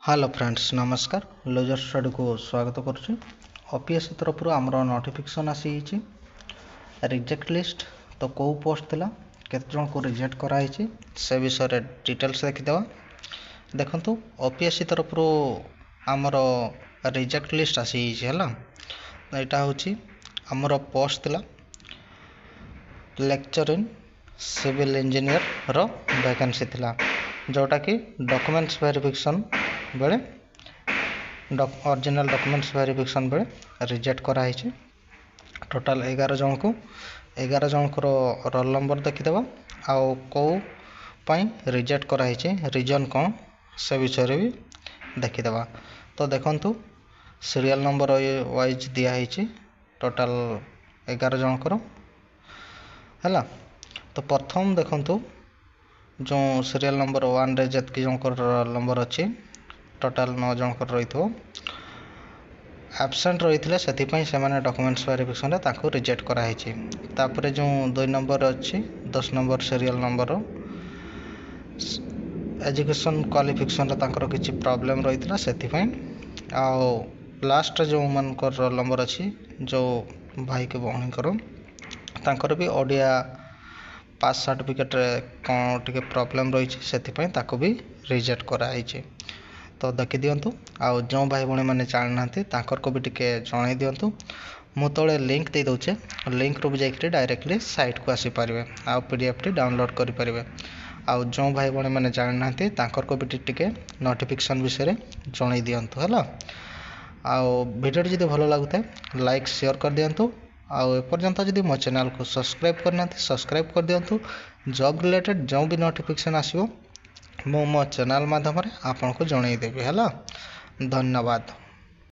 Hello friends नमस्कार loser study को स्वागत करुच्ची ओपीएससी तरफ आमर नोटिफिकेशन आसी रिजेक्ट लिस्ट तो कौ पोस्ट थिला केते जन को रिजेक्ट कराई से विषय डिटेल्स देखिदेवा देखंतु ओपीएससी तरफ आमर रिजेक्ट लिस्ट आसी हैला एटा होची आमर पोस्ट थिला लेक्चर इन सिविल इंजीनियर रो वैकेंसी थिला जोटा कि डॉक्यूमेंट्स वेरिफिकेशन बेले ओरिजिनल डॉक्यूमेंट्स वेरिफिकेशन बेले रिजेक्ट कराई टोटाल 11 जन को 11 जन को रोल नंबर देखिदेवा आउ कौ पाई रिजेक्ट कराई रीजन कौन से विषय भी देखिदेवा तो देखंतु सीरियल नंबर वाइज दिया है टोटाल 11 जन को हैला तो प्रथम देखंतु जो सीरियल नंबर 1 रे जतकी जन को रोल नंबर अच्छी टोटाल 9 जन को रही एब्सेंट रही से माने डॉक्यूमेंट्स वेरिफिकेशन ताको रिजेक्ट कराई तापरे जो 2 नंबर अच्छी 10 number serial number education qualification तांकर किछि प्रॉब्लम रही से लास्ट जो मन को रोल नंबर अच्छी जो भाई के भौणी करो तांकर भी ओडिया पास सर्टिफिकेट कौन टे प्रॉब्लम रही से भी रिजेक्ट कराई तो देखी दिंतु आउ जो भाई भाई मैंने जानी ना को भी टिके जन दिंतु मु तले लिंक दे दूचे लिंक रू भी जाकि डायरेक्टली साइट को आसीपारे आउ पीडीएफ टी डाउनलोड करेंगे आउ जो भाई भाई मैंने जानी ना को भी टिके नोटिफिकेशन विषय जन दिंतु है आउ वीडियो जब भल लगुता है लाइक शेयर कर दिंतु आउ एपर्यंत जब मो चैनल को सब्सक्राइब करना सब्सक्राइब कर दिंतु जॉब रिलेटेड जो भी नोटिफिकेशन आसो मो चैनल माध्यम आपको जनईदेवी है। धन्यवाद।